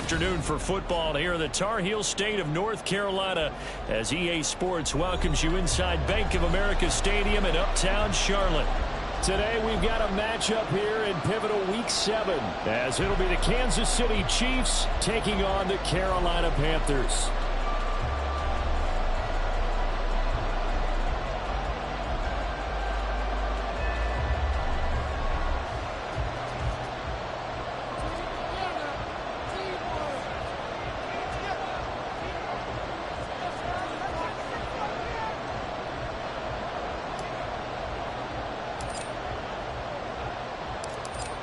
afternoon for football here in the Tar Heel state of North Carolina as EA Sports welcomes you inside Bank of America Stadium in uptown Charlotte. Today we've got a matchup here in pivotal Week 7 as it'll be the Kansas City Chiefs taking on the Carolina Panthers.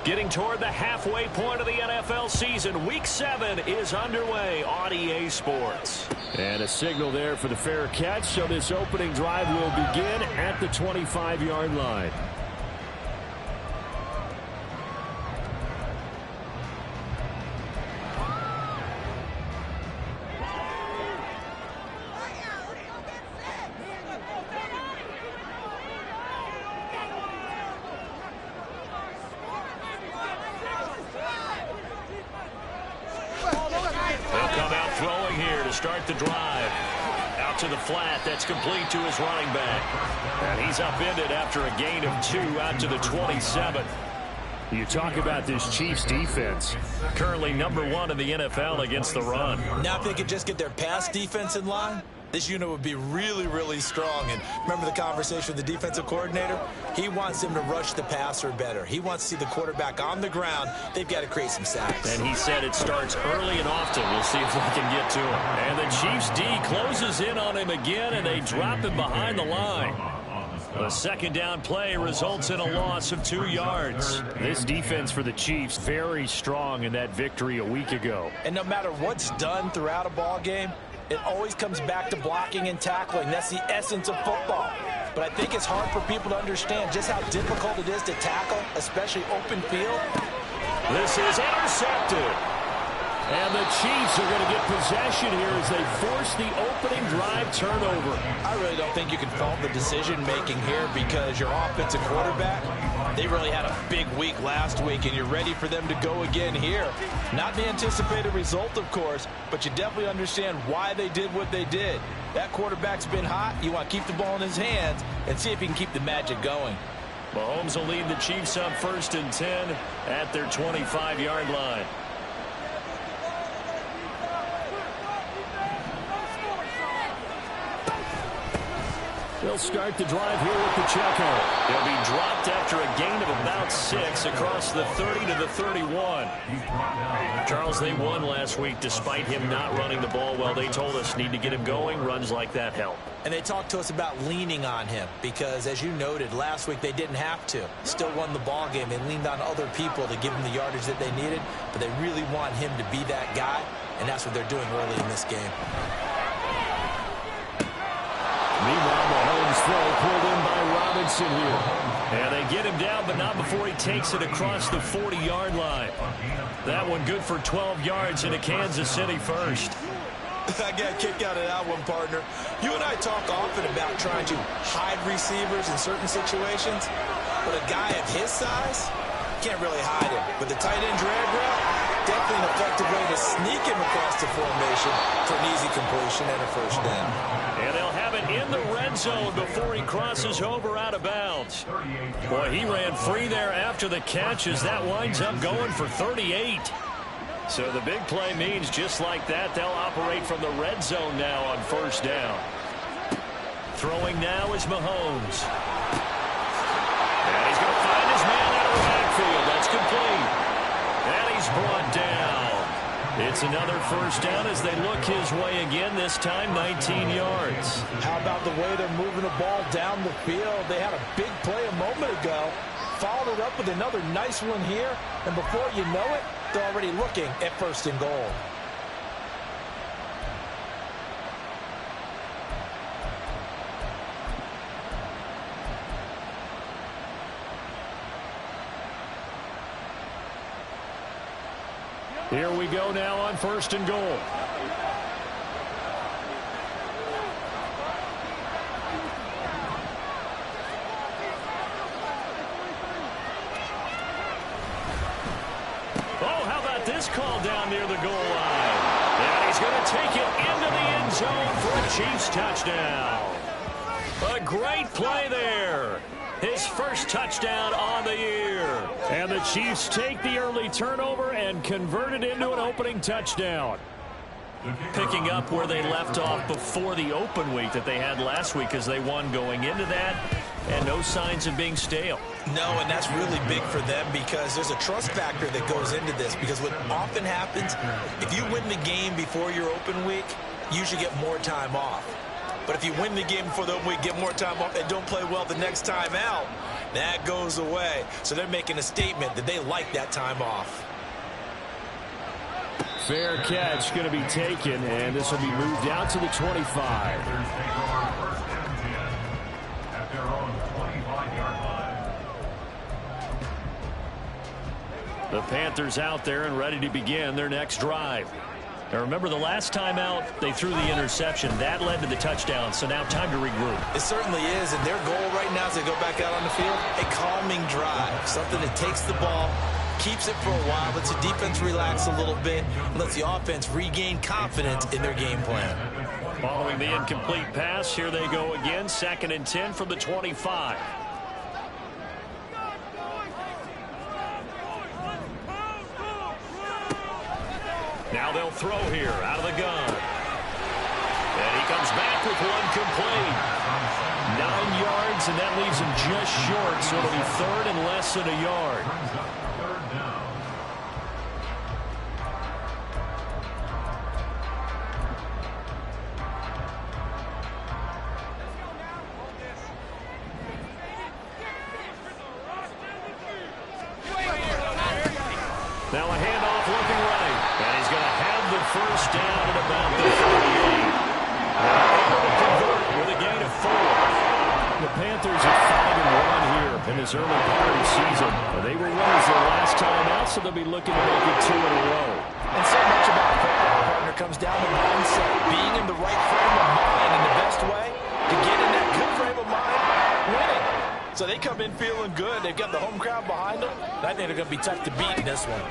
Getting toward the halfway point of the NFL season, Week 7 is underway on EA Sports. And a signal there for the fair catch, so this opening drive will begin at the 25-yard line. Start the drive. Out to the flat. That's complete to his running back. And he's upended after a gain of 2 out to the 27. You talk about this Chiefs defense. Currently #1 in the NFL against the run. Now if they could just get their pass defense in line, this unit would be really, really strong. And remember the conversation with the defensive coordinator? He wants them to rush the passer better. He wants to see the quarterback on the ground. They've got to create some sacks. And he said it starts early and often. We'll see if we can get to him. And the Chiefs D closes in on him again, and they drop him behind the line. A second down play results in a loss of 2 yards. This defense for the Chiefs very strong in that victory a week ago. And no matter what's done throughout a ball game, it always comes back to blocking and tackling. That's the essence of football. But I think it's hard for people to understand just how difficult it is to tackle, especially open field. This is intercepted. And the Chiefs are going to get possession here as they force the opening drive turnover. I really don't think you can fault the decision-making here because your offensive quarterback, they really had a big week last week, and you're ready for them to go again here. Not the anticipated result, of course, but you definitely understand why they did what they did. That quarterback's been hot. You want to keep the ball in his hands and see if he can keep the magic going. Mahomes will lead the Chiefs up 1st and 10 at their 25-yard line. They'll start the drive here with Pacheco. He'll be dropped after a gain of about 6 across the 30 to the 31. Charles, they won last week despite him not running the ball well. They told us need to get him going. Runs like that help. And they talked to us about leaning on him because, as you noted, last week they didn't have to. Still won the ball game. They leaned on other people to give them the yardage that they needed, but they really want him to be that guy, and that's what they're doing early in this game. Meanwhile, Mahomes' throw pulled in by Robinson here. And they get him down, but not before he takes it across the 40-yard line. That one good for 12 yards into Kansas City first. I got a kick out of that one, partner. You and I talk often about trying to hide receivers in certain situations, but a guy of his size can't really hide him. But the tight end drag route, definitely an effective way to sneak him across the formation for an easy completion and a first down. And they'll have it in the red zone before he crosses over out of bounds. Boy, he ran free there after the catch as that winds up going for 38. So the big play means just like that, they'll operate from the red zone now on first down. Throwing now is Mahomes. And he's going to find his man out of the backfield. That's complete. And he's brought down. It's another first down as they look his way again, this time 19 yards. How about the way they're moving the ball down the field? They had a big play a moment ago, followed it up with another nice one here, and before you know it, they're already looking at 1st and goal. Here we go now on 1st and goal. Oh, how about this call down near the goal line? to take it into the end zone for a Chiefs touchdown. A great play there. His first touchdown on the year. And the Chiefs take the early turnover and convert it into an opening touchdown. Picking up where they left off before the open week that they had last week as they won going into that. And no signs of being stale. No, and that's really big for them because there's a trust factor that goes into this. Because what often happens, if you win the game before your open week, you usually get more time off. But if you win the game before the open week, get more time off, and don't play well the next time out, that goes away. So they're making a statement that they like that time off. Fair catch going to be taken, and this will be moved out to the 25. The Panthers out there and ready to begin their next drive. Now remember, the last time out, they threw the interception. That led to the touchdown, so now time to regroup. It certainly is, and their goal right now as they go back out on the field, a calming drive, something that takes the ball, keeps it for a while, lets the defense relax a little bit, and lets the offense regain confidence in their game plan. Following the incomplete pass, here they go again, 2nd and 10 from the 25. Now they'll throw here out of the gun. And he comes back with one complete. 9 yards, and that leaves him just short, so it'll be 3rd and less than a yard. Now a handoff looking right. And he's going to have the first down at about the 38. Able to convert with a gain of 4. The Panthers are 5-1 here in this early part of the season. They were winners their last time out, so they'll be looking to make it 2 in a row. And so much about football, partner, comes down to mindset. Being in the right frame of mind in the best way to get in that good frame of mind, winning. So they come in feeling good. They've got the home crowd behind them. I think they're going to be tough to beat in this one.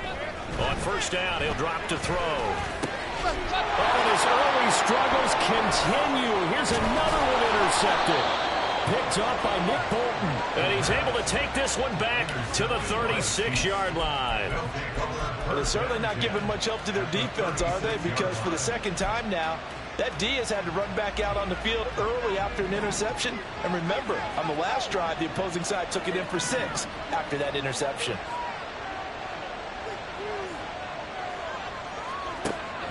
On first down, he'll drop to throw. And his early struggles continue. Here's another one intercepted. Picked up by Nick Bolton. And he's able to take this one back to the 36-yard line. But they're certainly not giving much help to their defense, are they? Because for the second time now, that D has had to run back out on the field early after an interception. And remember, on the last drive, the opposing side took it in for 6 after that interception.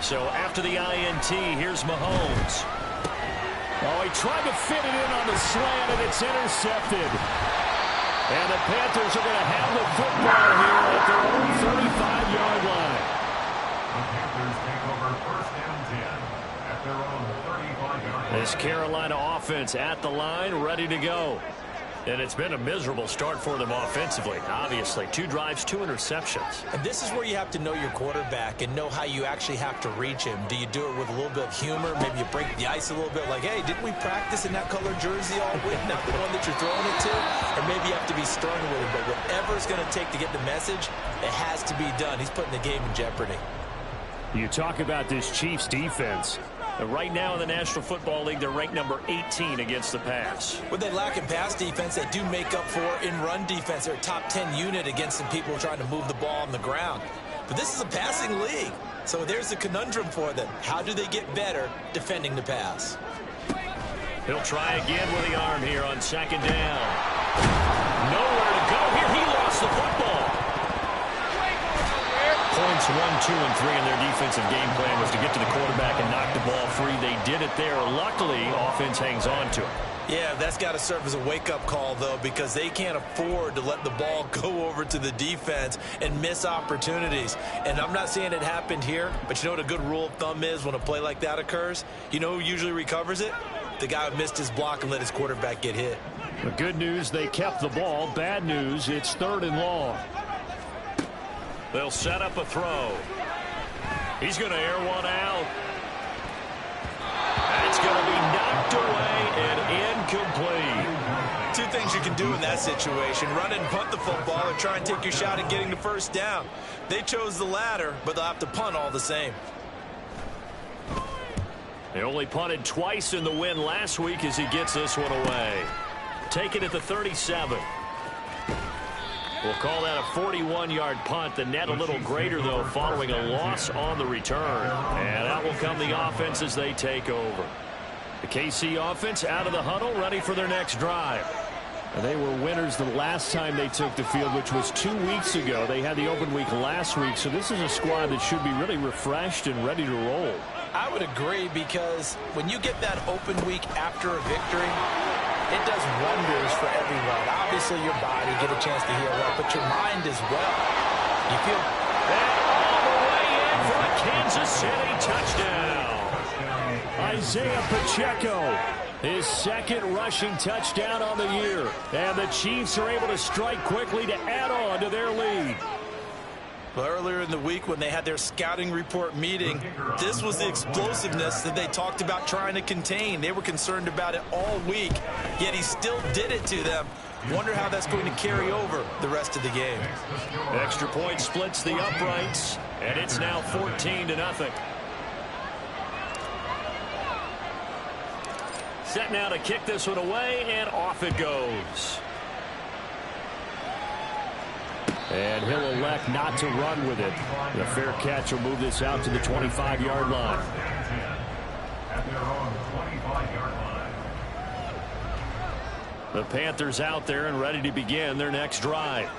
So after the INT, here's Mahomes. Oh, he tried to fit it in on the slant, and it's intercepted. And the Panthers are going to have the football here at their own 35-yard line. The Panthers take over 1st and 10 at their own 35-yard line. This Carolina offense at the line, ready to go. And it's been a miserable start for them offensively, obviously. 2 drives, 2 interceptions. And this is where you have to know your quarterback and know how you actually have to reach him. Do you do it with a little bit of humor? Maybe you break the ice a little bit like, hey, didn't we practice in that color jersey all week? Not the one that you're throwing it to? Or maybe you have to be stern with him. But whatever it's going to take to get the message, it has to be done. He's putting the game in jeopardy. You talk about this Chiefs defense. Right now in the National Football League, they're ranked number 18 against the pass. What they lack in pass defense, they do make up for in run defense. They're a top 10 unit against some people trying to move the ball on the ground. But this is a passing league. So there's the conundrum for them. How do they get better defending the pass? He'll try again with the arm here on 2nd down. Nowhere to go here. He lost the football. Points 1, 2, and 3 in their defensive game plan was to get to the quarterback and knock the ball free. They did it there. Luckily, offense hangs on to it. Yeah, that's got to serve as a wake-up call, though, because they can't afford to let the ball go over to the defense and miss opportunities. And I'm not saying it happened here, but you know what a good rule of thumb is when a play like that occurs? You know who usually recovers it? The guy who missed his block and let his quarterback get hit. The good news, they kept the ball. Bad news, it's 3rd and long. They'll set up a throw. He's going to air one out. That's going to be knocked away and incomplete. 2 things you can do in that situation. Run and punt the football or try and take your shot at getting the first down. They chose the latter, but they'll have to punt all the same. They only punted twice in the win last week as he gets this one away. Take it at the 37. We'll call that a 41-yard punt. The net a little greater, though, following a loss on the return. And out will come the offense as they take over. The KC offense out of the huddle, ready for their next drive. They were winners the last time they took the field, which was 2 weeks ago. They had the open week last week, so this is a squad that should be really refreshed and ready to roll. I would agree, because when you get that open week after a victory, it does wonders for everyone. Obviously, your body get a chance to heal up, but your mind as well. You feel... And all the way in for a Kansas City touchdown. Isaiah Pacheco, his second rushing touchdown on the year. And the Chiefs are able to strike quickly to add on to their lead. Well, earlier in the week when they had their scouting report meeting, this was the explosiveness that they talked about trying to contain. They were concerned about it all week, yet he still did it to them. Wonder how that's going to carry over the rest of the game. Extra point splits the uprights, and it's now 14-0. Set now to kick this one away, and off it goes. And he'll elect not to run with it. The fair catch will move this out to the 25-yard line. At their own 25-yard line. The Panthers out there and ready to begin their next drive.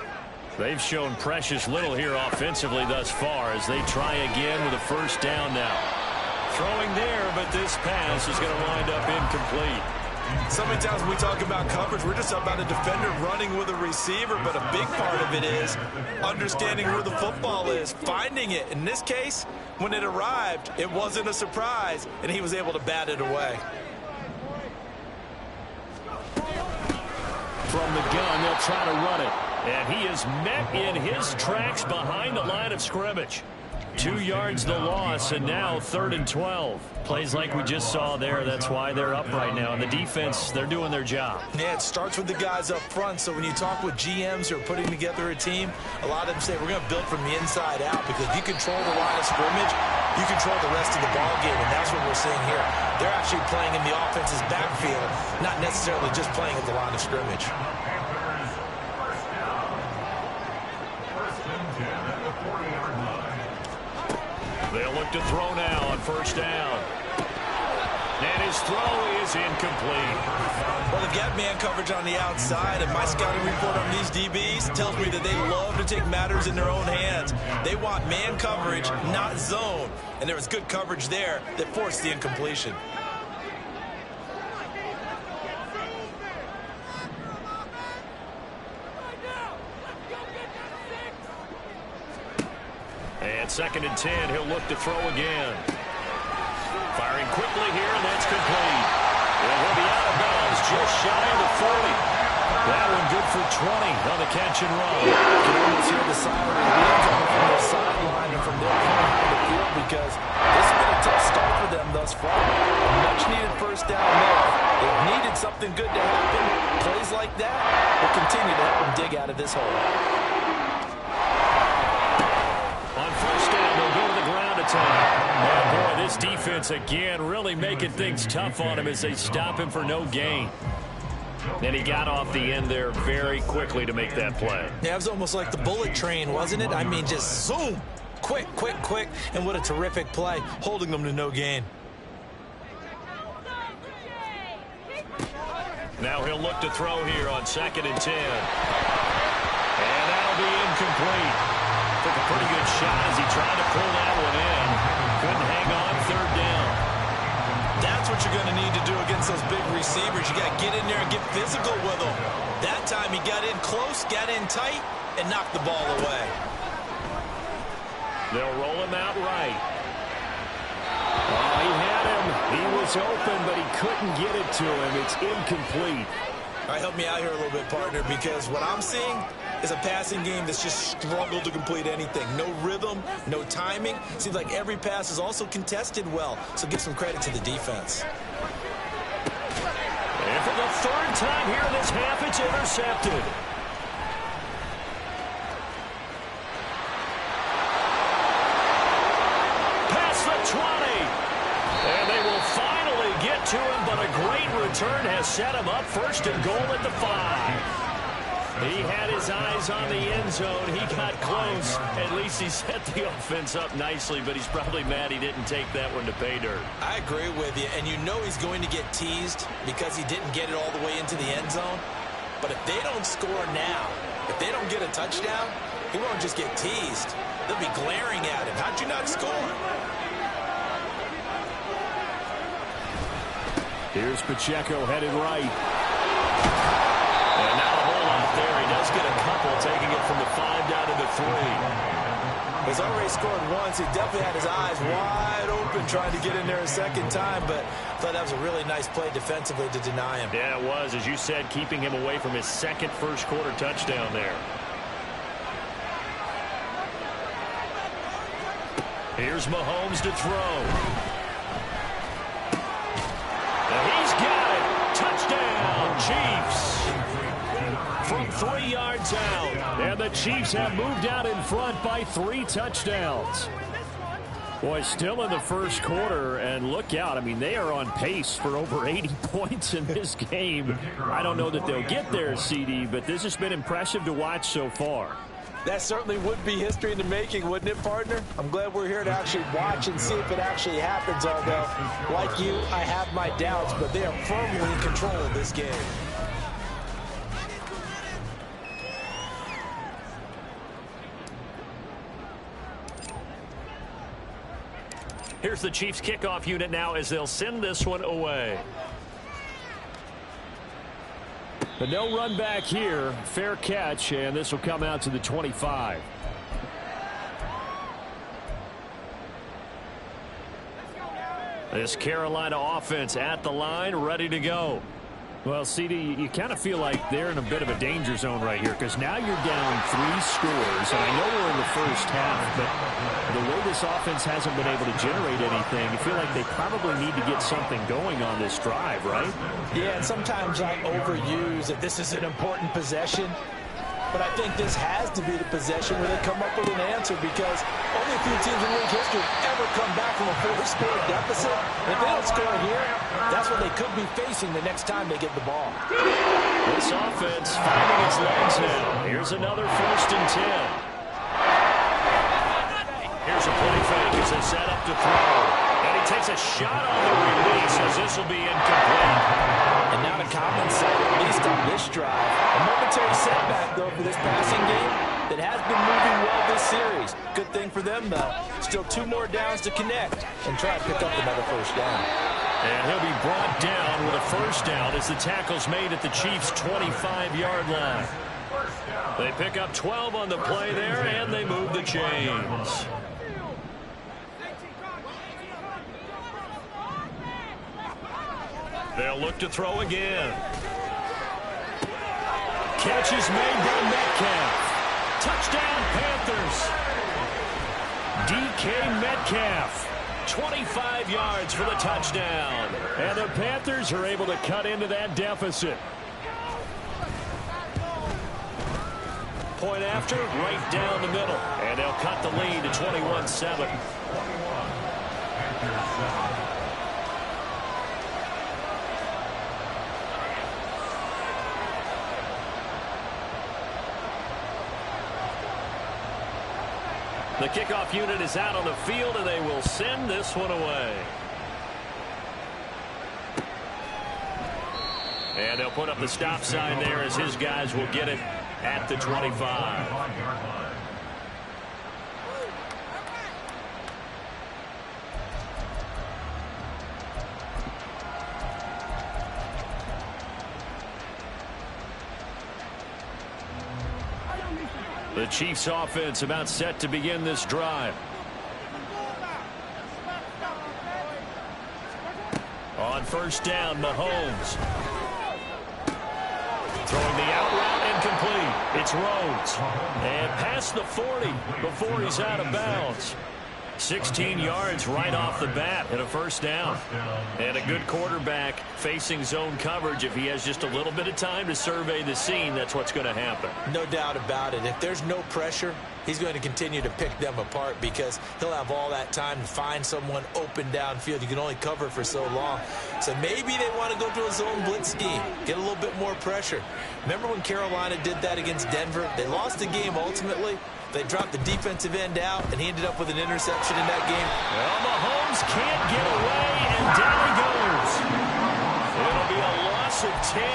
They've shown precious little here offensively thus far as they try again with a first down now. Throwing there, but this pass is going to wind up incomplete. So many times when we talk about coverage, we're just talking about a defender running with a receiver, but a big part of it is understanding where the football is, finding it. In this case, when it arrived, it wasn't a surprise, and he was able to bat it away. From the gun, they'll try to run it. And he is met in his tracks behind the line of scrimmage. 2 yards the loss, and now 3rd and 12. Plays like we just saw there. That's why they're up right now. And the defense, they're doing their job. Yeah, it starts with the guys up front. So when you talk with GMs who are putting together a team, a lot of them say we're going to build from the inside out, because if you control the line of scrimmage, you control the rest of the ball game, and that's what we're seeing here. They're actually playing in the offense's backfield, not necessarily just playing at the line of scrimmage. They'll look to throw now on first down. And his throw is incomplete. Well, they've got man coverage on the outside, and my scouting report on these DBs tells me that they love to take matters in their own hands. They want man coverage, not zone. And there was good coverage there that forced the incompletion. And 2nd and 10, he'll look to throw again. Firing quickly here, and that's complete. And he'll be out of bounds just shy of the 40. That one good for 20 on the catch and run. You can almost hear the siren wheels on from their sideline and from their point on the field, because this has been a tough start for them thus far. A much-needed first down there. They've needed something good to happen. Plays like that will continue to help them dig out of this hole. And boy, this defense again really making things tough on him as they stop him for no gain. And he got off the end there very quickly to make that play. Yeah, it was almost like the bullet train, wasn't it? I mean, just zoom. Quick, quick, quick. And what a terrific play, holding them to no gain. Now he'll look to throw here on 2nd and 10. And that'll be incomplete. Took a pretty good shot as he tried to pull that one in. Couldn't hang on 3rd down. That's what you're going to need to do against those big receivers. You got to get in there and get physical with them. That time he got in close, got in tight, and knocked the ball away. They'll roll him out right. Oh, he had him. He was open, but he couldn't get it to him. It's incomplete. All right, help me out here a little bit, partner, because what I'm seeing is a passing game that's just struggled to complete anything. No rhythm, no timing. Seems like every pass is also contested well, so give some credit to the defense. And for the 3rd time here in this half, it's intercepted. Past the 20. And they will fire to him, but a great return has set him up first and goal at the 5. He had his eyes on the end zone. He got close. At least he set the offense up nicely, but he's probably mad he didn't take that one to pay dirt. I agree with you, and you know he's going to get teased because he didn't get it all the way into the end zone. But if they don't score now, if they don't get a touchdown, he won't just get teased. They'll be glaring at him. How'd you not score? Here's Pacheco headed right. And not a whole lot there. He does get a couple, taking it from the 5 down to the 3. He's already scored once. He definitely had his eyes wide open trying to get in there a second time, but I thought that was a really nice play defensively to deny him. Yeah, it was. As you said, keeping him away from his second first-quarter touchdown there. Here's Mahomes to throw. And he's got it. Touchdown, Chiefs. From 3 yards out. And the Chiefs have moved out in front by 3 touchdowns. Boy, still in the first quarter, and look out. I mean, they are on pace for over 80 points in this game. I don't know that they'll get there, CD, but this has been impressive to watch so far. That certainly would be history in the making, wouldn't it, partner? I'm glad we're here to actually watch and see if it actually happens, although, like you, I have my doubts, but they are firmly in control of this game. Here's the Chiefs kickoff unit now as they'll send this one away. But no run back here. Fair catch, and this will come out to the 25. This Carolina offense at the line, ready to go. Well, CD, you kind of feel like they're in a bit of a danger zone right here because now you're down 3 scores, and I know we're in the first half, but the way this offense hasn't been able to generate anything, you feel like they probably need to get something going on this drive, right? Yeah, and sometimes I overuse that this is an important possession, but I think this has to be the possession where they come up with an answer because only a few teams in league history ever come back from a 4-score deficit. And if they don't score here, that's what they could be facing the next time they get the ball. This offense finding its legs now. Here's another 1st and 10. Here's a play fake as they set up to throw. And he takes a shot on the release as this will be incomplete. And now to common sight, at least on this drive. A momentary setback, though, for this passing game that has been moving well this series. Good thing for them, though. Still 2 more downs to connect and try to pick up another 1st down. And he'll be brought down with a 1st down as the tackle's made at the Chiefs' 25-yard line. They pick up 12 on the play there, and they move the chains. They'll look to throw again. Catch is made by Metcalf. Touchdown, Panthers. DK Metcalf. 25 yards for the touchdown. And the Panthers are able to cut into that deficit. Point after, right down the middle. And they'll cut the lead to 21-7. The kickoff unit is out on the field, and they will send this one away. And they'll put up the stop sign there as his guys will get it at the 25. The Chiefs offense about set to begin this drive. On 1st down, Mahomes. Throwing the out route incomplete. It's Rhodes. And past the 40 before he's out of bounds. 16 yards right off the bat and a 1st down. And a good quarterback facing zone coverage. If he has just a little bit of time to survey the scene, that's what's going to happen. No doubt about it. If there's no pressure, he's going to continue to pick them apart because he'll have all that time to find someone open downfield. You can only cover for so long. So maybe they want to go to a zone blitz scheme, get a little bit more pressure. Remember when Carolina did that against Denver? They lost the game ultimately. They dropped the defensive end out, and he ended up with an interception in that game. Well, Mahomes can't get away, and down he goes. It'll be a loss of 10,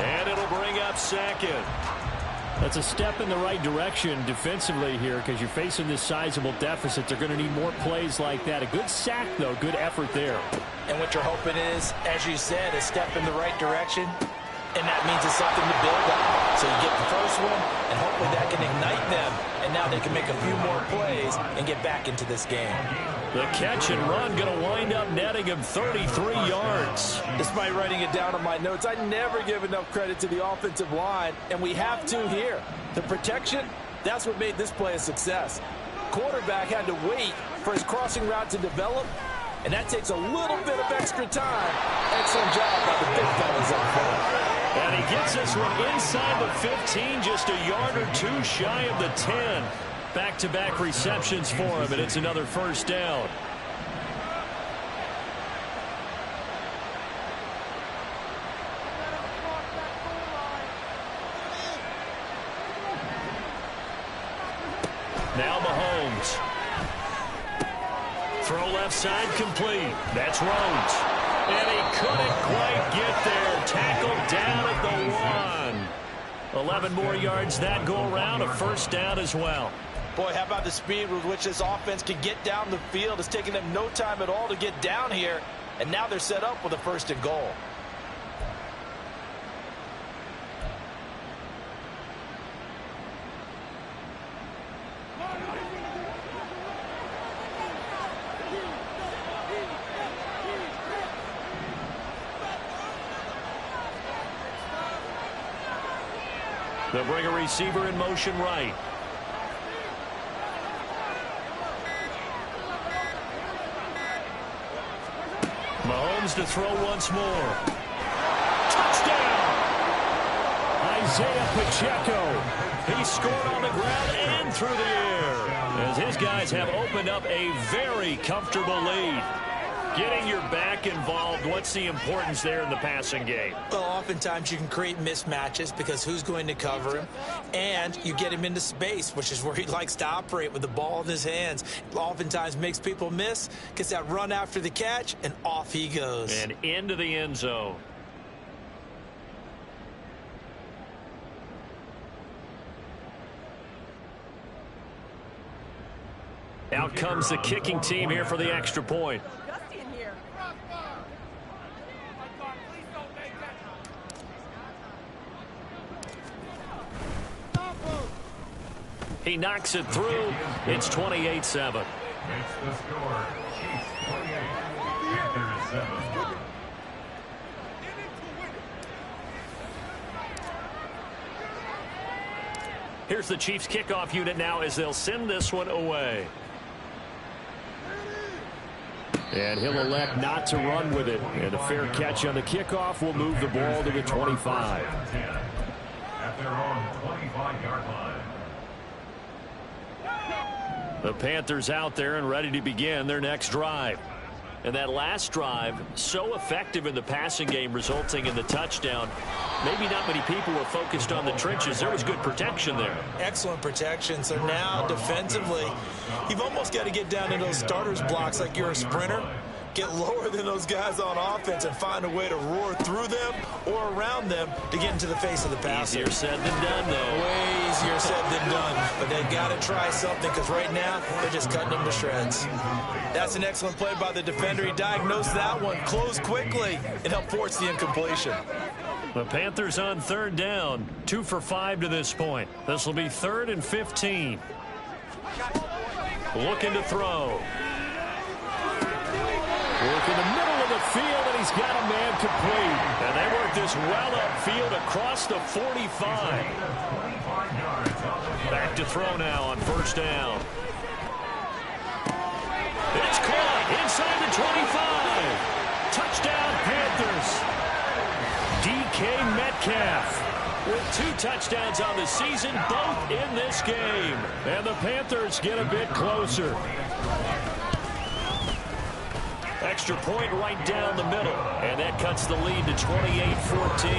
and it'll bring up second. That's a step in the right direction defensively here because you're facing this sizable deficit. They're going to need more plays like that. A good sack, though. Good effort there. And what you're hoping is, as you said, a step in the right direction. And that means it's something to build on. So you get the first one, and hopefully that can ignite them. And now they can make a few more plays and get back into this game. The catch and run going to wind up netting him 33 yards. Despite writing it down on my notes, I never give enough credit to the offensive line, and we have to here. The protection, that's what made this play a success. Quarterback had to wait for his crossing route to develop, and that takes a little bit of extra time. Excellent job by the big fellas up front. And he gets this one inside the 15, just a yard or two shy of the 10. Back-to-back receptions for him, and it's another first down. Now Mahomes. Throw left side complete. That's Rhodes. And he couldn't quite get there. Tackled down at the 1. 11 more yards that go around. A first down as well. Boy, how about the speed with which this offense can get down the field? It's taking them no time at all to get down here. And now they're set up with a first and goal. They'll bring a receiver in motion right. Mahomes to throw once more. Touchdown! Isaiah Pacheco. He scored on the ground and through the air as his guys have opened up a very comfortable lead. Getting your back involved, what's the importance there in the passing game? Well, oftentimes you can create mismatches because who's going to cover him? And you get him into space, which is where he likes to operate with the ball in his hands. Oftentimes makes people miss, gets that run after the catch, and off he goes. And into the end zone. Out comes the kicking team here for the extra point. He knocks it through. It's 28-7. Makes the score. Chiefs 28, Panthers 7. Here's the Chiefs kickoff unit now as they'll send this one away. And he'll elect not to run with it. And a fair catch on the kickoff will move the ball to the 25. At their own 25-yard line. The Panthers out there and ready to begin their next drive. And that last drive, so effective in the passing game, resulting in the touchdown. Maybe not many people were focused on the trenches. There was good protection there. Excellent protection. So now defensively, you've almost got to get down into those starters blocks like you're a sprinter. Get lower than those guys on offense and find a way to roar through them or around them to get into the face of the passer. Easier said than done, though. Way easier said than done. But they've got to try something because right now they're just cutting them to shreds. That's an excellent play by the defender. He diagnosed that one, closed quickly, and helped force the incompletion. The Panthers on third down. 2 for 5 to this point. This will be 3rd and 15. Looking to throw. Work in the middle of the field, and he's got a man complete. And they work this well upfield across the 45. Back to throw now on first down. It's caught inside the 25. Touchdown, Panthers. DK Metcalf. with 2 touchdowns on the season, both in this game. And the Panthers get a bit closer. Extra point right down the middle, and that cuts the lead to 28-14.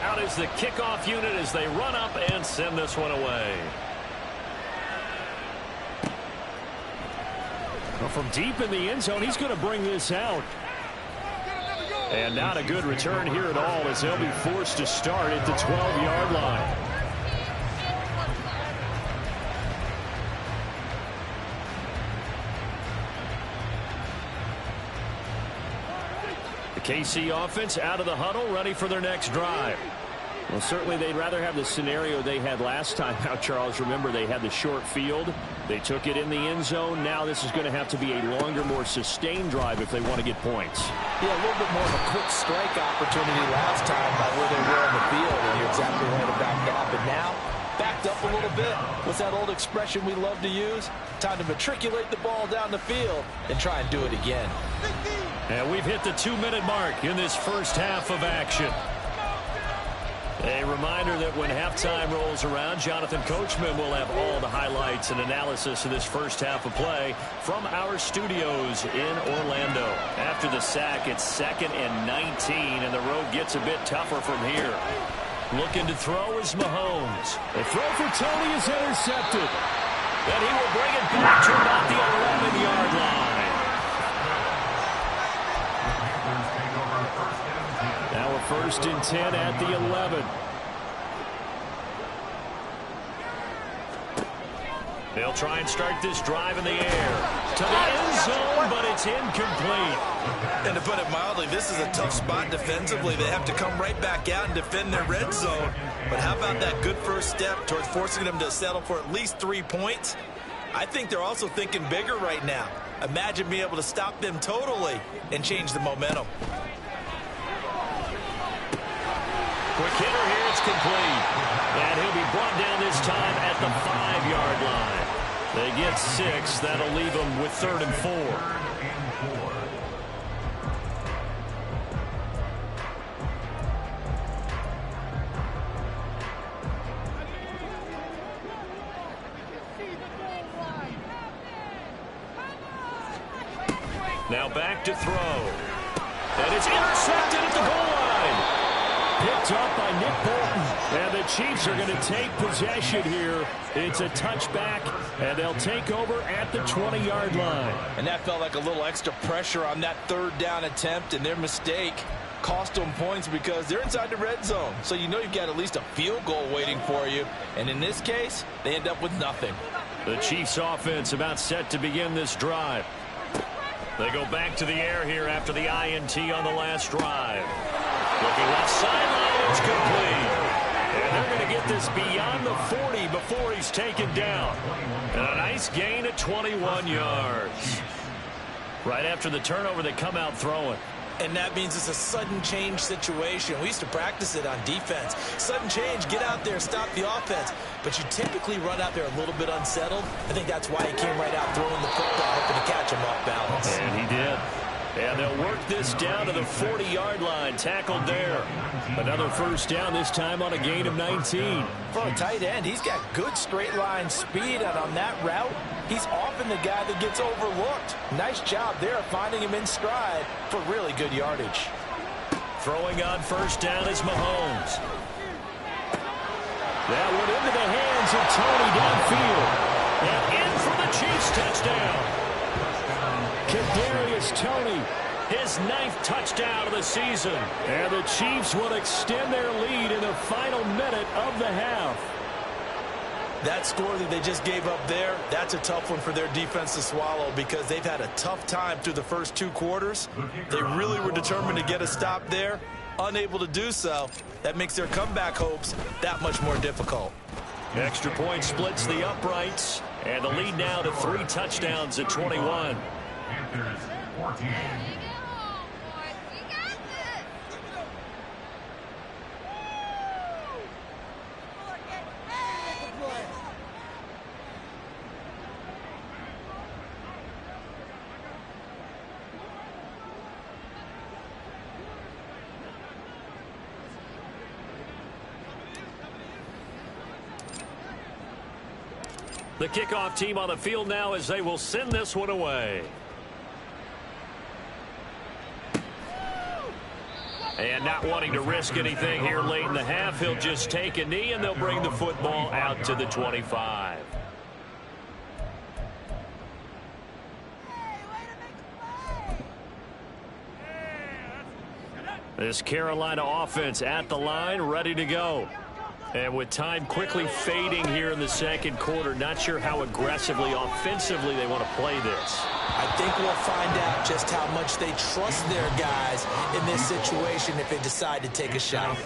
Out is the kickoff unit as they run up and send this one away. Well, from deep in the end zone, he's going to bring this out. And not a good return here at all as they'll be forced to start at the 12-yard line. The KC offense out of the huddle, ready for their next drive. Well, certainly they'd rather have the scenario they had last time out, Charles. Remember, they had the short field. They took it in the end zone. Now this is going to have to be a longer, more sustained drive if they want to get points. Yeah, a little bit more of a quick strike opportunity last time by where they were on the field, and you're exactly right about that. But now, backed up a little bit. What's that old expression we love to use? Time to matriculate the ball down the field and try and do it again. And we've hit the 2-minute mark in this first half of action. A reminder that when halftime rolls around, Jonathan Coachman will have all the highlights and analysis of this first half of play from our studios in Orlando. After the sack, it's 2nd and 19, and the road gets a bit tougher from here. Looking to throw is Mahomes. The throw for Tony is intercepted. And he will bring it back to about the 11-yard line. Now a 1st and 10 at the 11. They'll try and start this drive in the air. To the end zone, but it's incomplete. And to put it mildly, this is a tough spot defensively. They have to come right back out and defend their red zone. But how about that good first step towards forcing them to settle for at least 3 points? I think they're also thinking bigger right now. Imagine being able to stop them totally and change the momentum. Quick hitter here, it's complete. And he'll be brought down this time at the 5-yard line. They get 6. That'll leave them with 3rd and 4. Now back to throw. And it's intercepted at the goal line. Picked up by Nick Bolton. And the Chiefs are going to take possession here. It's a touchback, and they'll take over at the 20-yard line. And that felt like a little extra pressure on that 3rd down attempt, and their mistake cost them points because they're inside the red zone. So you know you've got at least a field goal waiting for you. And in this case, they end up with nothing. The Chiefs offense about set to begin this drive. They go back to the air here after the INT on the last drive. Looking left sideline, it's complete. And they're going to get this beyond the 40 before he's taken down. And a nice gain at 21 yards. Right after the turnover, they come out throwing. And that means it's a sudden change situation. We used to practice it on defense. Sudden change, get out there, stop the offense. But you typically run out there a little bit unsettled. I think that's why he came right out throwing the football, hoping to catch him off balance. And he did. And they'll work this down to the 40-yard line, tackled there. Another first down, this time on a gain of 19. For a tight end, he's got good straight line speed, and on that route, he's often the guy that gets overlooked. Nice job there finding him in stride for really good yardage. Throwing on first down is Mahomes. That went into the hands of Tony downfield. And in for the Chiefs touchdown. Kadarius Toney, his 9th touchdown of the season. And the Chiefs will extend their lead in the final minute of the half. That score that they just gave up there, that's a tough one for their defense to swallow because they've had a tough time through the first 2 quarters. They really were determined to get a stop there, unable to do so. That makes their comeback hopes that much more difficult. Extra point splits the uprights, and the lead now to 3 touchdowns at 21. Panthers 14. The kickoff team on the field now as they will send this one away. And not wanting to risk anything here late in the half, he'll just take a knee and they'll bring the football out to the 25. This Carolina offense at the line, ready to go. And with time quickly fading here in the second quarter, not sure how aggressively, offensively they want to play this. I think we'll find out just how much they trust their guys in this situation if they decide to take a shot.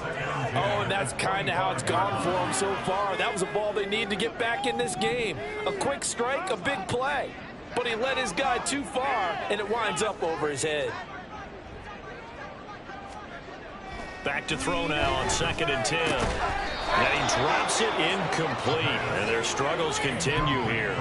Oh, and that's kind of how it's gone for them so far. That was a ball they need to get back in this game. A quick strike, a big play. But he led his guy too far, and it winds up over his head. Back to throw now on 2nd and 10. And he drops it incomplete. And their struggles continue here.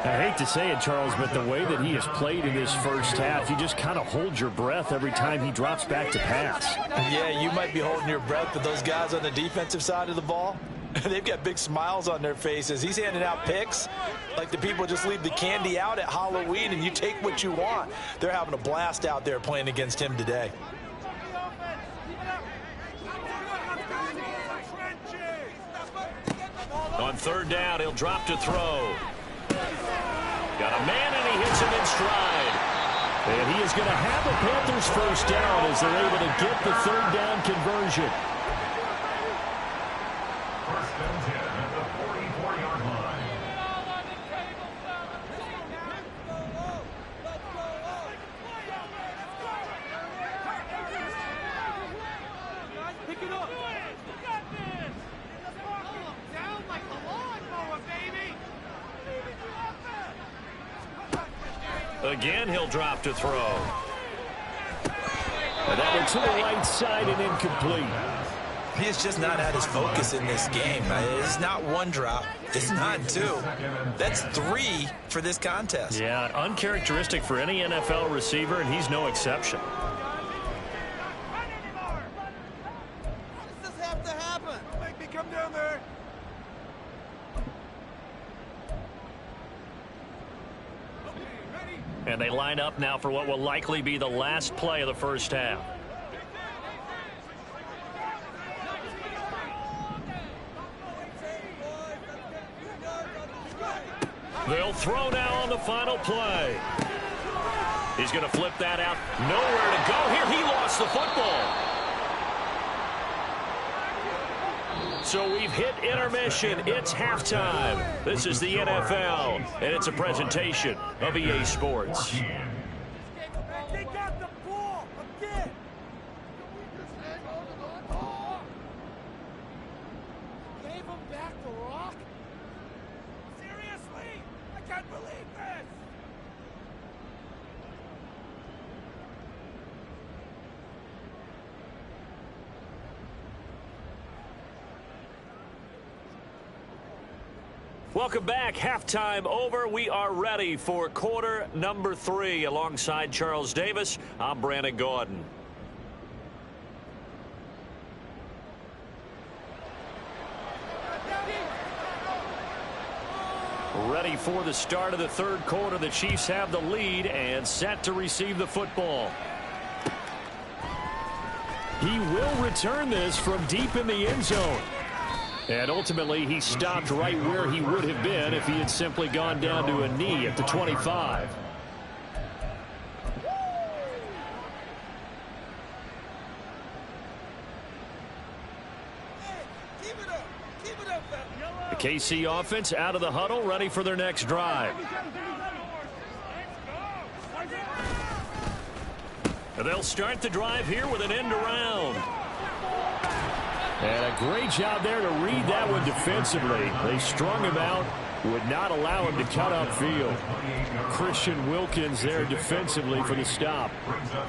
I hate to say it, Charles, but the way that he has played in this first half, you just kind of hold your breath every time he drops back to pass. Yeah, you might be holding your breath, but those guys on the defensive side of the ball, they've got big smiles on their faces. He's handing out picks like the people just leave the candy out at Halloween and you take what you want. They're having a blast out there playing against him today. On 3rd down, he'll drop to throw. Got a man, and he hits him in stride. And he is going to have the Panthers first down as they're able to get the 3rd down conversion. First and 10 at the 44-yard line. Pick it up. You got this. Down like the lawnmower, baby. Again, he'll drop to throw. And that one to the right side and incomplete. He has just not had his focus in this game. It's not one drop. It's not two. That's 3 for this contest. Yeah, uncharacteristic for any NFL receiver, and he's no exception. Does this have to happen? Make me come down there. And they line up now for what will likely be the last play of the first half. They'll throw now on the final play. He's going to flip that out. Nowhere to go here. He lost the football. So we've hit intermission. It's halftime. This is the NFL, and it's a presentation of EA Sports. They got the ball again. Gave him back the rock? Seriously? I can't believe this. Welcome back. Halftime over. We are ready for quarter number 3. Alongside Charles Davis, I'm Brandon Gordon. Ready for the start of the 3rd quarter. The Chiefs have the lead and set to receive the football. He will return this from deep in the end zone. And ultimately, he stopped right where he would have been if he had simply gone down to a knee at the 25. The KC offense out of the huddle, ready for their next drive. They'll start the drive here with an end around. And a great job there to read that one defensively. They strung him out, would not allow him to cut upfield. Christian Wilkins there defensively for the stop.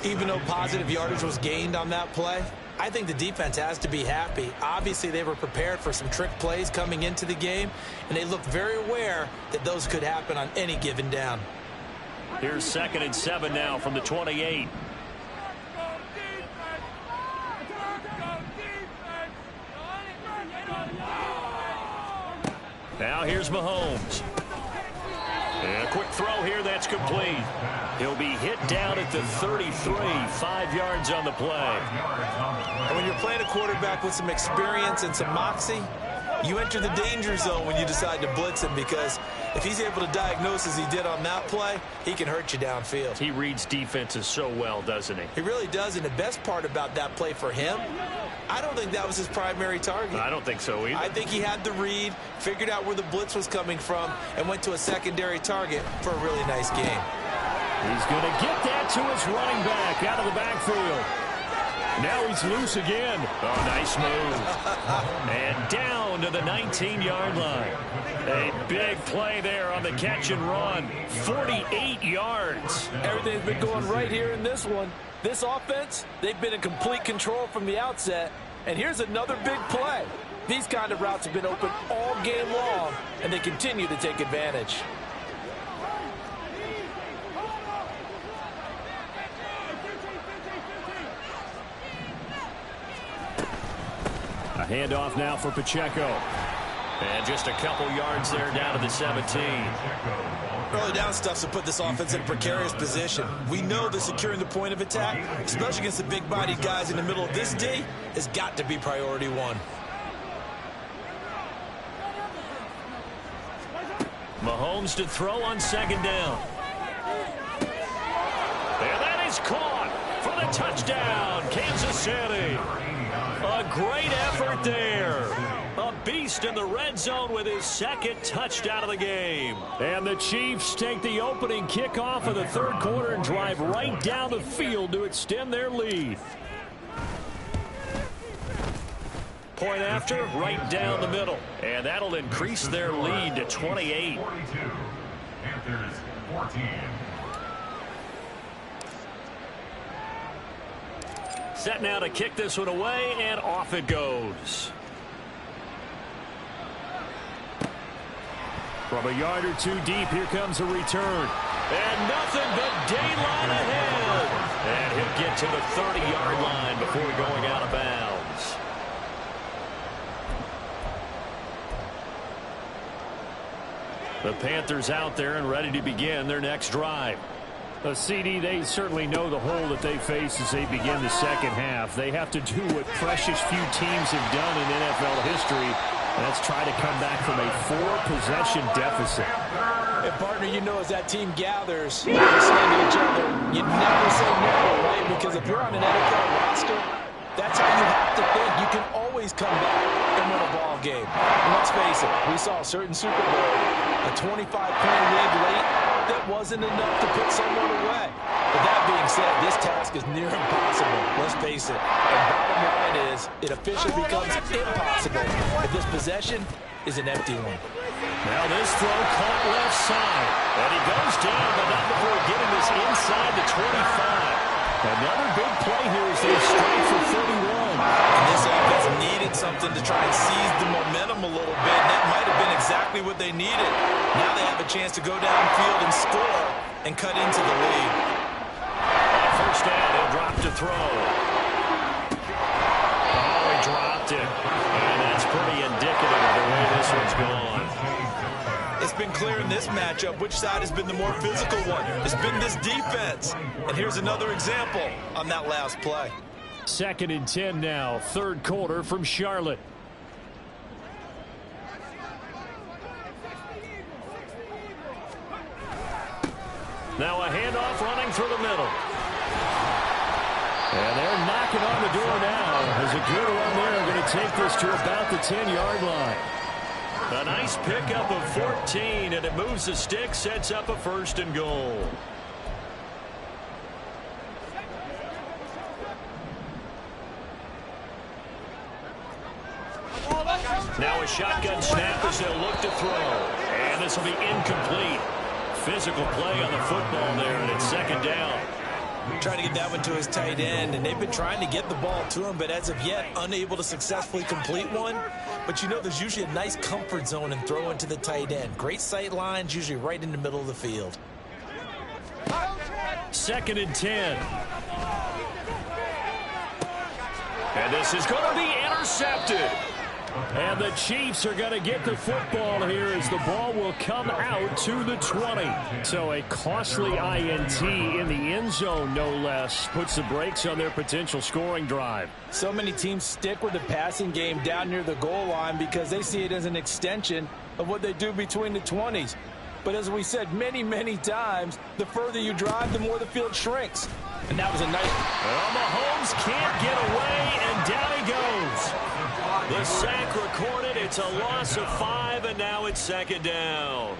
Even though positive yardage was gained on that play, I think the defense has to be happy. Obviously, they were prepared for some trick plays coming into the game, and they looked very aware that those could happen on any given down. Here's 2nd and 7 now from the 28. Now here's Mahomes. And a quick throw here that's complete. He'll be hit down at the 33, 5 yards on the play. And when you're playing a quarterback with some experience and some moxie, you enter the danger zone when you decide to blitz him, because if he's able to diagnose as he did on that play, he can hurt you downfield. He reads defenses so well, doesn't he? He really does, and the best part about that play for him, I don't think that was his primary target. I don't think so either. I think he had the read, figured out where the blitz was coming from, and went to a secondary target for a really nice game. He's going to get that to his running back out of the backfield. Now he's loose again. Oh, nice move. And down to the 19-yard line. A big play there on the catch and run. 48 yards. Everything's been going right here in this one. This offense, they've been in complete control from the outset. And here's another big play. These kind of routes have been open all game long, and they continue to take advantage. A handoff now for Pacheco. And just a couple yards there down to the 17. Early down stuff to put this offense in a precarious position. We know that securing the point of attack, especially against the big-bodied guys in the middle of this D, has got to be priority one. Mahomes to throw on second down. And that is caught for the touchdown, Kansas City. A great effort there. A beast in the red zone with his second touchdown of the game. And the Chiefs take the opening kickoff of the third quarter and drive right down the field to extend their lead. Point after, right down the middle. And that'll increase their lead to 28. 42. Panthers 14. Set now to kick this one away, and off it goes. From a yard or two deep, here comes a return. And nothing but daylight ahead. And he'll get to the 30-yard line before going out of bounds. The Panthers out there and ready to begin their next drive. CD, they certainly know the hole that they face as they begin the second half. They have to do what precious few teams have done in NFL history, and that's try to come back from a 4-possession deficit. And, partner, you know as that team gathers, they're saying to each other, you never say never, right? Because if you're on an NFL roster, that's how you have to think. You can always come back and win a ball game. And let's face it, we saw a certain Super Bowl, a 25-point lead late, that wasn't enough to put someone away. But that being said, this task is near impossible. Let's face it. And bottom line is, it officially becomes impossible if this possession is an empty one. Now this throw caught left side. And he goes down, but not before getting this inside the 25. Another big play here as they strike for 31. And this offense needed something to try and seize the momentum a little bit. And that might have been exactly what they needed. Now they have a chance to go downfield and score and cut into the lead. First down, he'll drop to throw. Oh, he dropped it. And that's pretty indicative of the way this one's gone. It's been clear in this matchup which side has been the more physical one. It's been this defense. And here's another example on that last play. 2nd and 10 now, third quarter from Charlotte. Now a handoff running through the middle. And they're knocking on the door now. There's a good one there. Going to take this to about the 10-yard line. A nice pickup of 14, and it moves the stick, sets up a 1st and goal. Now a shotgun snap as they'll look to throw. And this will be incomplete. Physical play on the football there, and it's 2nd down. Trying to get that one to his tight end, and they've been trying to get the ball to him, but as of yet, unable to successfully complete one. But you know there's usually a nice comfort zone in throwing to the tight end. Great sight lines, usually right in the middle of the field. 2nd and 10. And this is going to be intercepted. And the Chiefs are going to get the football here as the ball will come out to the 20. So a costly INT in the end zone, no less, puts the brakes on their potential scoring drive. So many teams stick with the passing game down near the goal line because they see it as an extension of what they do between the 20s. But as we said many, many times, the further you drive, the more the field shrinks. And that was a nice... Well, Mahomes can't get away, and down he goes. The sack recorded. It's a loss of 5, and now it's second down.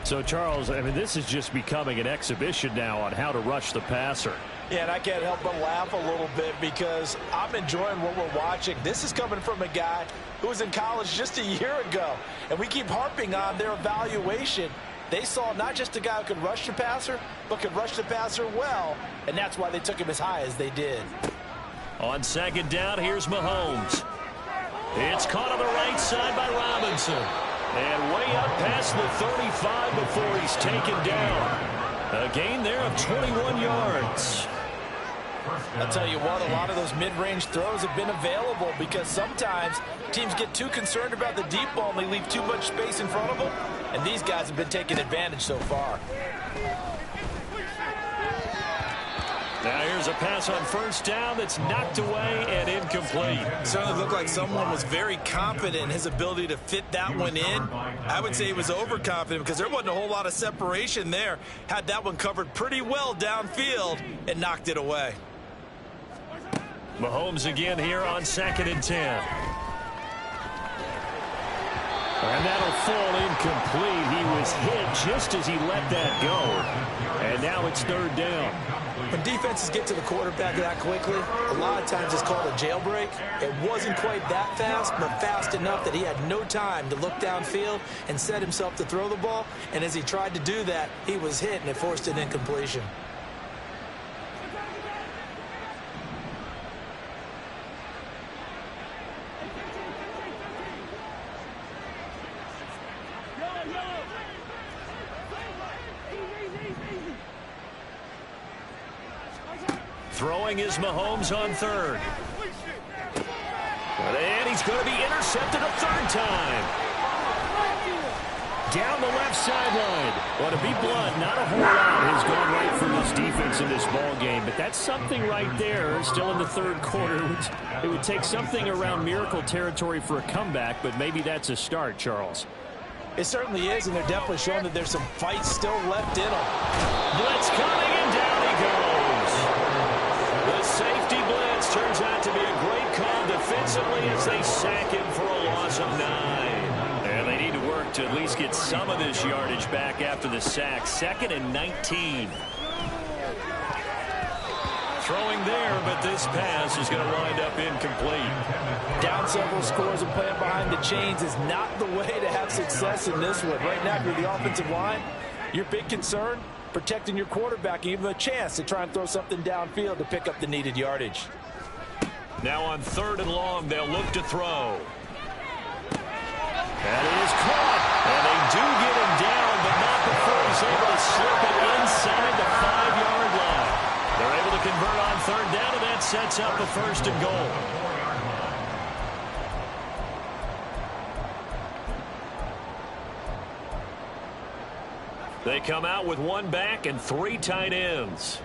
So, Charles, I mean, this is just becoming an exhibition now on how to rush the passer. Yeah, and I can't help but laugh a little bit because I'm enjoying what we're watching. This is coming from a guy who was in college just a year ago, and we keep harping on their evaluation. They saw not just a guy who could rush the passer, but could rush the passer well, and that's why they took him as high as they did. On second down, here's Mahomes. It's caught on the right side by Robinson. And way up past the 35 before he's taken down. A gain there of 21 yards. I'll tell you what, a lot of those mid-range throws have been available because sometimes teams get too concerned about the deep ball and they leave too much space in front of them. And these guys have been taking advantage so far. Now here's a pass on first down that's knocked away and incomplete. Certainly looked like someone was very confident in his ability to fit that one in. I would say he was overconfident because there wasn't a whole lot of separation there. Had that one covered pretty well downfield and knocked it away. Mahomes again here on 2nd and 10. And that'll fall incomplete. He was hit just as he let that go. And now it's 3rd down. When defenses get to the quarterback that quickly, a lot of times it's called a jailbreak. It wasn't quite that fast, but fast enough that he had no time to look downfield and set himself to throw the ball. And as he tried to do that, he was hit and it forced an incompletion. Throwing is Mahomes on 3rd. And he's going to be intercepted a 3rd time. Down the left sideline. Well, to be blunt, not a whole lot has gone right for this defense in this ball game, but that's something right there. Still in the 3rd quarter. It would take something around miracle territory for a comeback, but maybe that's a start, Charles. It certainly is, and they're definitely showing that there's some fight still left in them. Blitz coming, and down he goes. The safety blitz turns out to be a great call defensively as they sack him for a loss of 9. And they need to work to at least get some of this yardage back after the sack. 2nd and 19. Throwing there, but this pass is going to wind up incomplete. Down several scores and playing behind the chains is not the way to have success in this one. Right now, if you're the offensive line, your big concern, protecting your quarterback and give him a chance to try and throw something downfield to pick up the needed yardage. Now on 3rd and long, they'll look to throw. That is caught. And they do get him down, but not before he's able to slip it inside the 5-yard line. They're able to convert on 3rd down, and that sets up a 1st and goal. They come out with 1 back and 3 tight ends.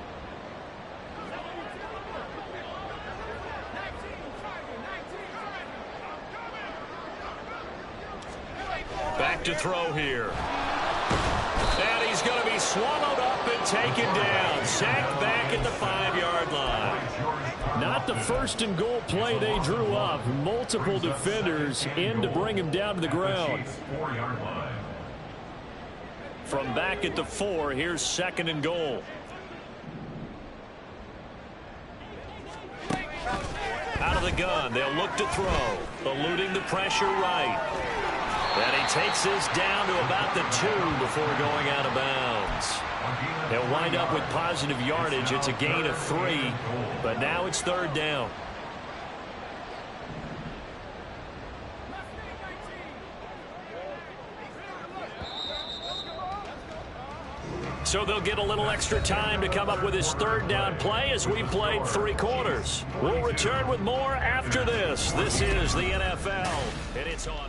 Back to throw here. And he's going to be swallowed up and taken down. Sacked back at the 5-yard line. Not the 1st and goal play they drew up. Multiple defenders in to bring him down to the ground. From back at the 4, here's 2nd and goal. Out of the gun, they'll look to throw. Eluding the pressure right. And he takes this down to about the 2 before going out of bounds. They'll wind up with positive yardage. It's a gain of 3, but now it's 3rd down. So they'll get a little extra time to come up with his 3rd down play as we played 3 quarters. We'll return with more after this. This is the NFL. It's on.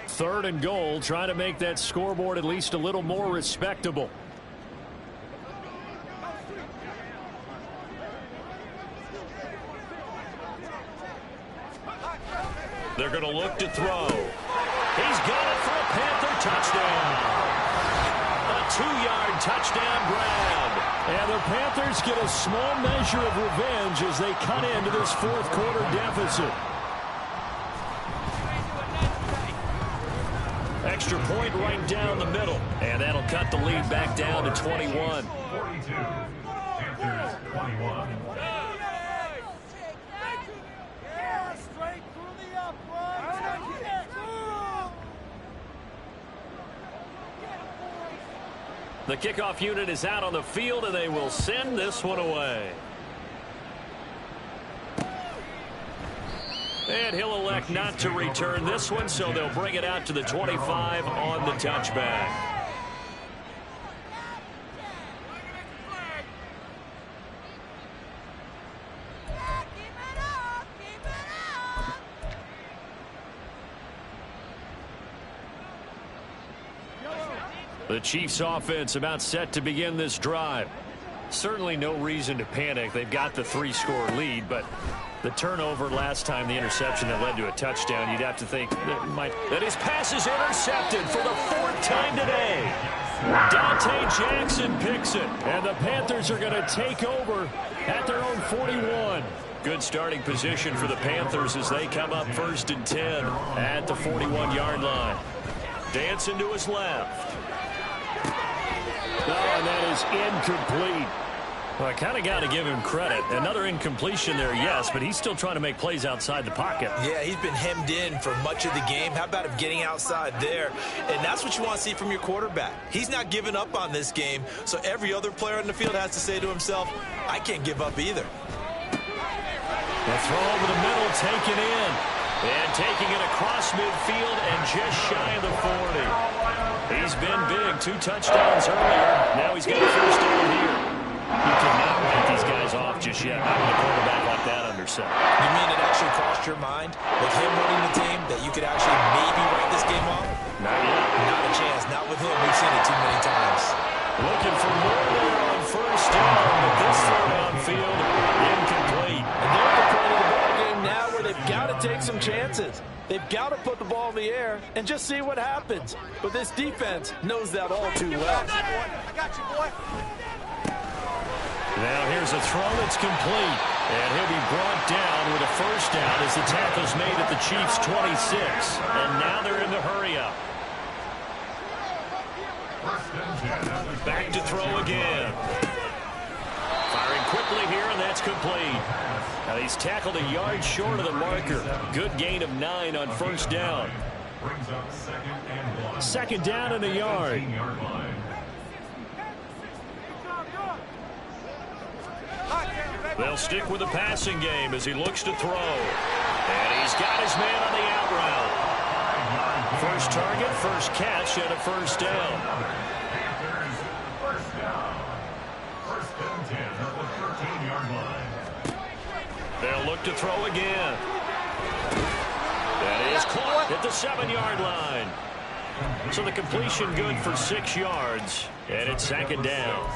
Third and goal, trying to make that scoreboard at least a little more respectable. They're going to look to throw. He's got it for a Panther touchdown. A 2-yard touchdown grab. And the Panthers get a small measure of revenge as they cut into this fourth quarter deficit. Extra point right down the middle. And that'll cut the lead back down to 21. 42. Panthers 21. The kickoff unit is out on the field, and they will send this one away. And he'll elect not to return this one, so they'll bring it out to the 25 on the touchback. The Chiefs offense about set to begin this drive. Certainly no reason to panic. They've got the 3-score lead, but the turnover last time, the interception that led to a touchdown, you'd have to think that his pass is intercepted for the 4th time today. Dante Jackson picks it, and the Panthers are going to take over at their own 41. Good starting position for the Panthers as they come up 1st and 10 at the 41-yard line. Dancing to his left. Oh, and that is incomplete. Well, I kind of got to give him credit. Another incompletion there, yes, but he's still trying to make plays outside the pocket. Yeah, he's been hemmed in for much of the game. How about him getting outside there? And that's what you want to see from your quarterback. He's not giving up on this game, so every other player on the field has to say to himself, I can't give up either. The throw over the middle, taken in. And taking it across midfield and just shy of the 40. He's been big. 2 touchdowns earlier. Now he's got a first down here. You cannot write these guys off just yet. Having a quarterback like that under center. You mean it actually crossed your mind with him running the team that you could actually maybe write this game off? Not yet. Not a chance. Not with him. We've seen it too many times. Looking for more there on first down, but this throw downfield incomplete. And they're at the point of the ball game now where they've got to take some chances. They've got to put the ball in the air and just see what happens. But this defense knows that all too well. I got you, boy. Now here's a throw that's complete. And he'll be brought down with a first down as the tackle's made at the Chiefs' 26. And now they're in the hurry-up. Back to throw again. Firing quickly here, and that's complete. Now he's tackled a yard short of the marker. Good gain of 9 on first down. Brings up 2nd and 1. Second down and a yard. 13-yard line. They'll stick with the passing game as he looks to throw. And he's got his man on the out route. First target, first catch, and a first down. Panthers, first down. 1st and 10 at the 13-yard line. They'll look to throw again. That is caught at the 7-yard line. So the completion good for 6 yards, and it's 2nd down.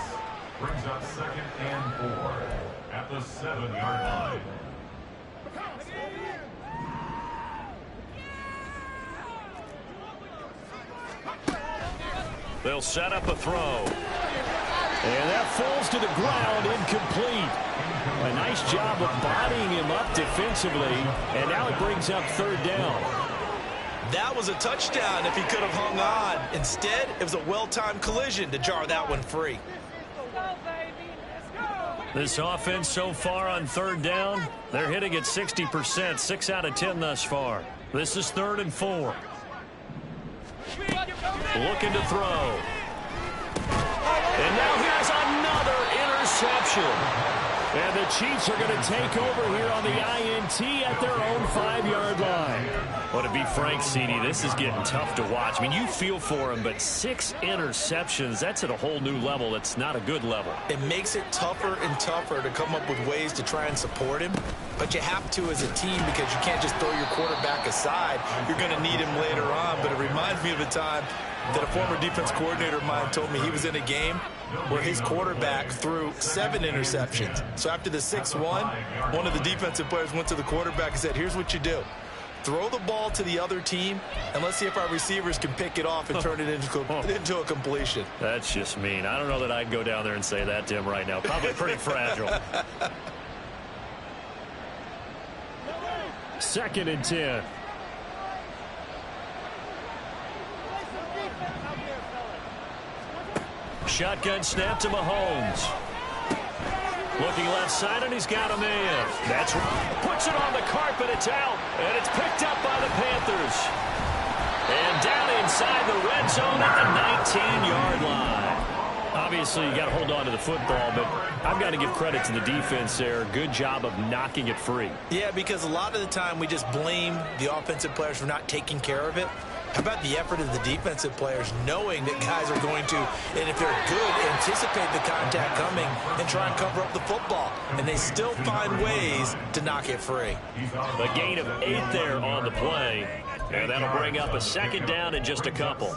Brings up 2nd and 4 at the 7-yard line. They'll set up a throw. And that falls to the ground, incomplete. A nice job of bodying him up defensively, and now it brings up 3rd down. That was a touchdown if he could have hung on. Instead, it was a well-timed collision to jar that one free. This offense so far on 3rd down, they're hitting at 60%, 6 out of 10 thus far. This is 3rd and 4. Looking to throw. And now here's another interception. And the Chiefs are going to take over here on the INT at their own 5-yard line. Well, to be frank, CD, this is getting tough to watch. I mean, you feel for him, but 6 interceptions, that's at a whole new level. It's not a good level. It makes it tougher and tougher to come up with ways to try and support him. But you have to as a team because you can't just throw your quarterback aside. You're going to need him later on. But it reminds me of a time that a former defense coordinator of mine told me he was in a game where his quarterback threw 7 interceptions. So after the 6-1, one of the defensive players went to the quarterback and said, here's what you do. Throw the ball to the other team, and let's see if our receivers can pick it off and turn it into a completion. That's just mean. I don't know that I'd go down there and say that to him right now. Probably pretty fragile. 2nd and 10. Shotgun snap to Mahomes. Looking left side, and he's got a man. That's puts it on the carpet. It's out, and it's picked up by the Panthers. And down inside the red zone at the 19-yard line. Obviously, you got to hold on to the football, but I've got to give credit to the defense there. Good job of knocking it free. Yeah, because a lot of the time we just blame the offensive players for not taking care of it. How about the effort of the defensive players knowing that guys are going to, and if they're good, anticipate the contact coming and try and cover up the football. And they still find ways to knock it free. A gain of 8 there on the play. And that'll bring up a 2nd down in just a couple.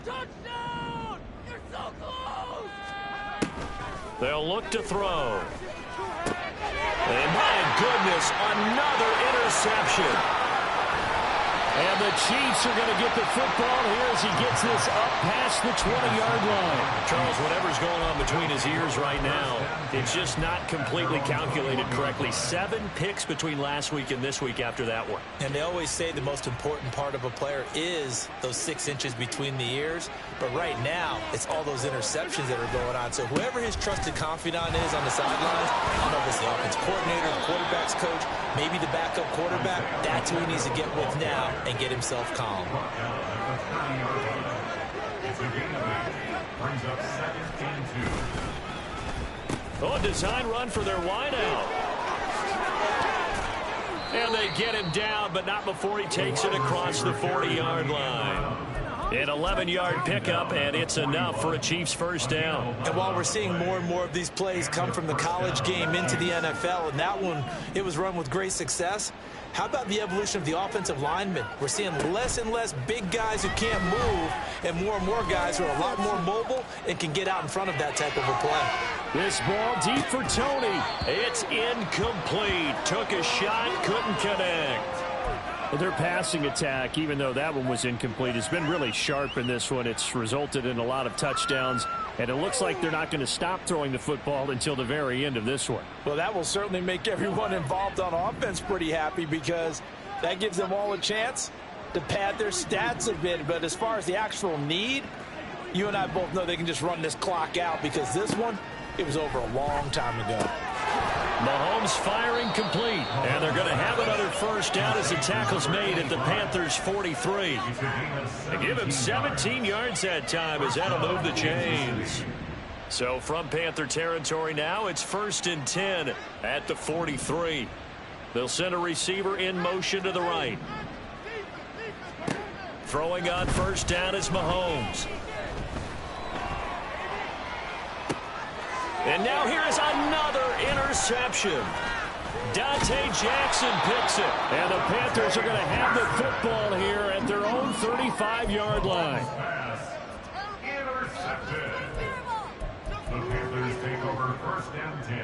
Touchdown! You're so close! They'll look to throw. And my goodness, another interception. And the Chiefs are going to get the football here as he gets this up past the 20-yard line. Charles, whatever's going on between his ears right now, it's just not completely calculated correctly. 7 picks between last week and this week after that one. And they always say the most important part of a player is those 6 inches between the ears. But right now, it's all those interceptions that are going on. So whoever his trusted confidant is on the sidelines, I don't know if it's the offense coordinator, the quarterback's coach, maybe the backup quarterback, that's who he needs to get with now and get himself calm. Oh, design run for their wideout. And they get him down, but not before he takes it across the 40-yard line. An 11-yard pickup, and it's enough for a Chiefs 1st down. And while we're seeing more and more of these plays come from the college game into the NFL, and that one, it was run with great success, how about the evolution of the offensive linemen? We're seeing less and less big guys who can't move and more guys who are a lot more mobile and can get out in front of that type of a play. This ball deep for Tony. It's incomplete. Took a shot, couldn't connect. Well, their passing attack, even though that one was incomplete, has been really sharp in this one. It's resulted in a lot of touchdowns, and it looks like they're not going to stop throwing the football until the very end of this one. Well, that will certainly make everyone involved on offense pretty happy because that gives them all a chance to pad their stats a bit. But as far as the actual need, you and I both know they can just run this clock out because this one, it was over a long time ago. Mahomes firing complete, and they're going to have another 1st down as the tackle's made at the Panthers' 43. They give him 17 yards that time as that'll move the chains. So from Panther territory now, it's 1st and 10 at the 43. They'll send a receiver in motion to the right. Throwing on 1st down is Mahomes. And now here is another interception. Dante Jackson picks it. And the Panthers are going to have the football here at their own 35-yard line. Intercepted. The Panthers take over 1st and 10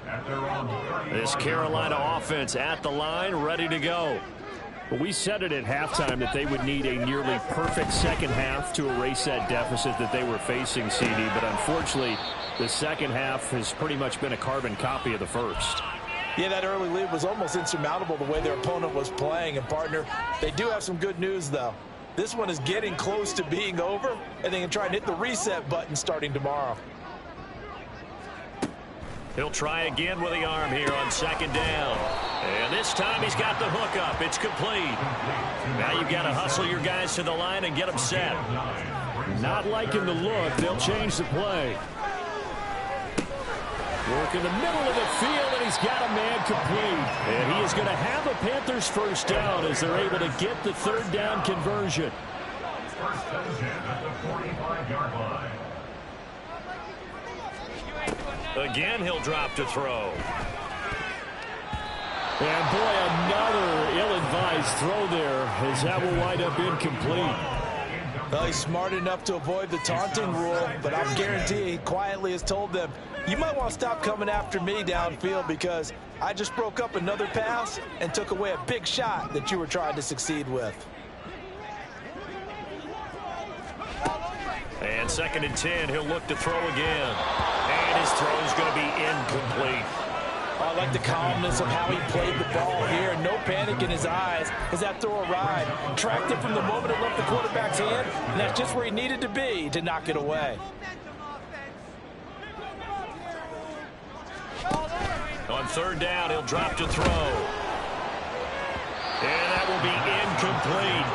at their own 30. This Carolina offense at the line, ready to go. Well, we said it at halftime that they would need a nearly perfect 2nd half to erase that deficit that they were facing, CD. But unfortunately, the 2nd half has pretty much been a carbon copy of the 1st. Yeah, that early lead was almost insurmountable the way their opponent was playing. And, partner, they do have some good news, though. This one is getting close to being over, and they can try and hit the reset button starting tomorrow. He'll try again with the arm here on 2nd down. And this time he's got the hook up. It's complete. Now you've got to hustle your guys to the line and get them set. Not liking the look. They'll change the play. Work in the middle of the field, and he's got a man complete. And he is going to have a Panthers first down as they're able to get the third down conversion. First and 10 at the 45-yard line. Again, he'll drop to throw. And boy, another ill-advised throw there as that will wind up incomplete. Well, he's smart enough to avoid the taunting rule, but I'm guaranteeing he quietly has told them, you might want to stop coming after me downfield because I just broke up another pass and took away a big shot that you were trying to succeed with. And 2nd and 10, he'll look to throw again. And his throw is going to be incomplete. I like the calmness of how he played the ball here. No panic in his eyes as that throw arrived. Tracked it from the moment it left the quarterback's hand, and that's just where he needed to be to knock it away. On 3rd down, he'll drop to throw. And that will be incomplete.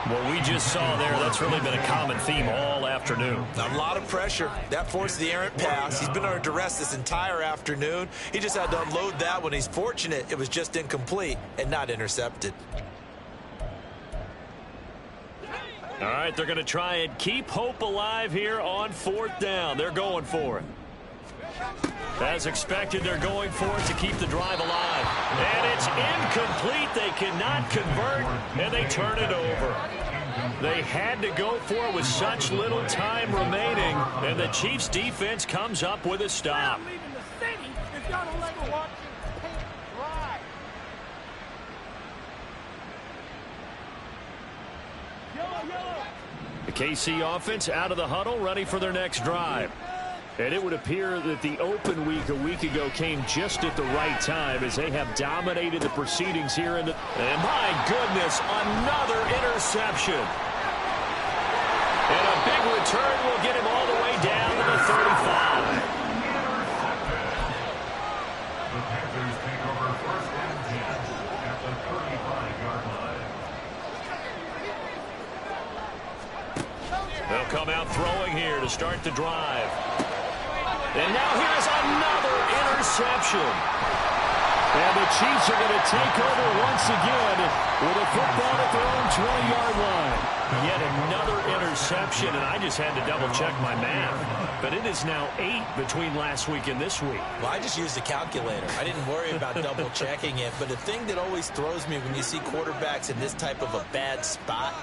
What we just saw there, that's really been a common theme all afternoon. A lot of pressure. That forced the errant pass. He's been under duress this entire afternoon. He just had to unload that one. He's fortunate it was just incomplete and not intercepted. All right, they're going to try and keep hope alive here on 4th down. They're going for it. As expected, they're going for it to keep the drive alive. And it's incomplete. They cannot convert, and they turn it over. They had to go for it with such little time remaining, and the Chiefs' defense comes up with a stop. The KC offense out of the huddle, ready for their next drive. And it would appear that the open week a week ago came just at the right time as they have dominated the proceedings here. And my goodness, another interception. And a big return will get him all the way down to the 35. The Panthers take over 1st and 10 at the 35-yard line. They'll come out throwing here to start the drive. And now here's another interception. And the Chiefs are going to take over once again with a football at their own 20-yard line. Yet another interception, and I just had to double-check my math. But it is now 8 between last week and this week. Well, I just used a calculator. I didn't worry about double-checking it. But the thing that always throws me when you see quarterbacks in this type of a bad spot,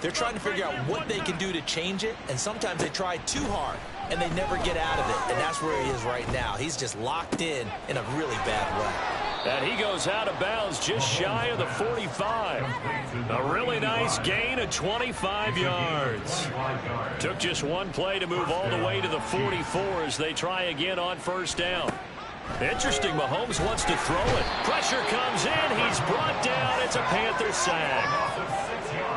they're trying to figure out what they can do to change it, and sometimes they try too hard, and they never get out of it, and that's where he is right now. He's just locked in a really bad way. And he goes out of bounds just shy of the 45. A really nice gain of 25 yards. Took just one play to move all the way to the 44 as they try again on 1st down. Interesting, Mahomes wants to throw it. Pressure comes in. He's brought down. It's a Panther sack.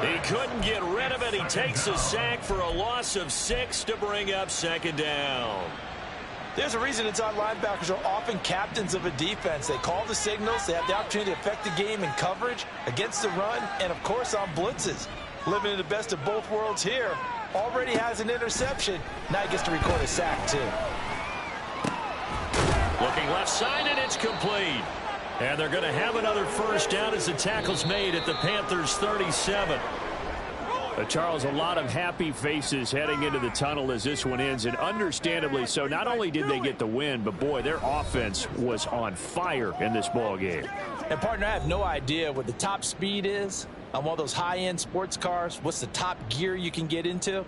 He couldn't get rid of it. He takes a sack for a loss of 6 to bring up 2nd down. There's a reason inside linebackers are often captains of a defense. They call the signals. They have the opportunity to affect the game in coverage, against the run, and, of course, on blitzes. Living in the best of both worlds here. Already has an interception. Now he gets to record a sack, too. Looking left side, and it's complete. And they're going to have another 1st down as the tackle's made at the Panthers' 37. Charles, a lot of happy faces heading into the tunnel as this one ends, and understandably so. Not only did they get the win, but, boy, their offense was on fire in this ball game. And, partner, I have no idea what the top speed is on one of those high-end sports cars. What's the top gear you can get into?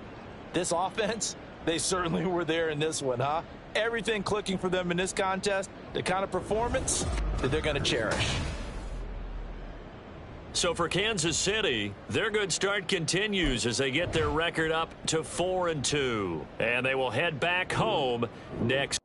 This offense, they certainly were there in this one, huh? Everything clicking for them in this contest, the kind of performance that they're going to cherish. So for Kansas City, their good start continues as they get their record up to 4-2. And they will head back home next.